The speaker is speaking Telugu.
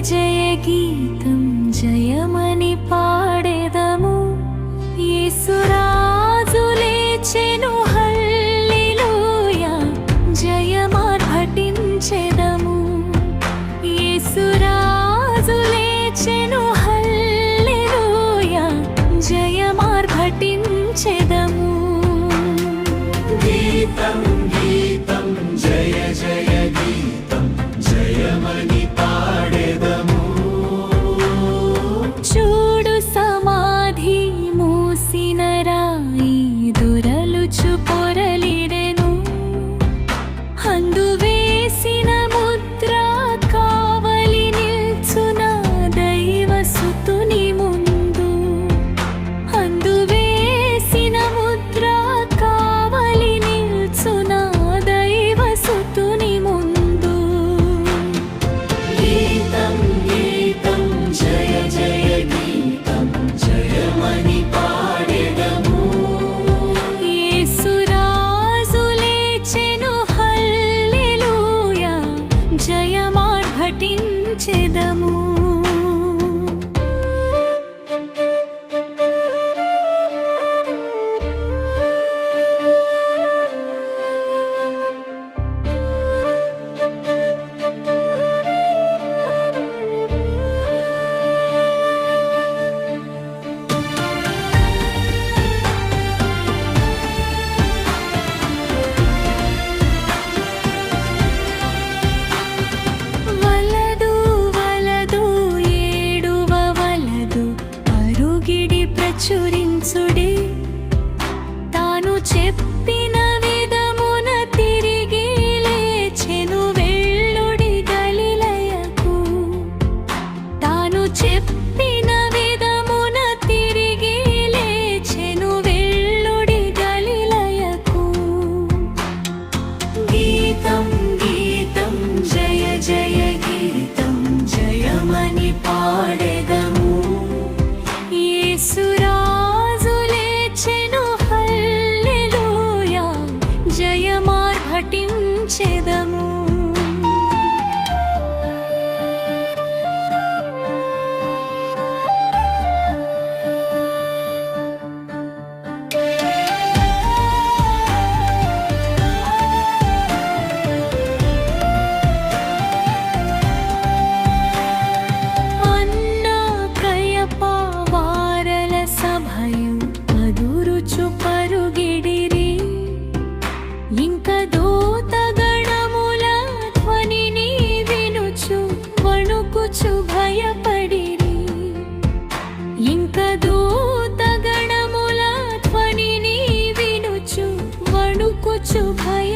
జయ గీతం జయమని పాడెదము. యేసురాజు లేచెను హల్లెలూయా జయమార్భటించెదము. యేసురాజు లేచెను హల్లెలూయా జయమార్భటించెదము. గీతం గీతం జయ జయ గీతం జయమని పాడెదము. చూడు సమాధి మూసిన రాయి దురలుచు పొరలిడెను. అందు వేసిన ముద్ర కావలి నిల్చున దైవసుతుని ముందు. అందు వేసిన ముద్ర కావలి నిల్చున దైవసుతుని ముందు. గీతం గీతం జయ జయ గీతం జయమని పాడెదము. యేసురాజు లేచెను హల్లెలూయా జయమార్భటించెదము. వలదు వలదు ఏడువ వలదు అరుగిడి ప్రచురించుడి. తాను చెప్పిన విధమున తిరిగి లేచెను వెళ్ళుడి గలిలయకు. తాను చెప్పిన విధమున తిరిగి లేచెను వెళ్ళుడి గలిలయకు. గీతం గీతం జయ జయ గీతం జయమని పాడెదము. యేసురాజు లేచెను హల్లెలూయా జయమార్భటించెదము. అన్న కయప వారల సభయు అదురుచు పరుగిడిరి. ఇంక దూతగణముల ధ్వనిని వినుచు వణుకుచు భయపడిరి. ఇంక దూతగణముల ధ్వనిని వినుచు వణుకుచు భయ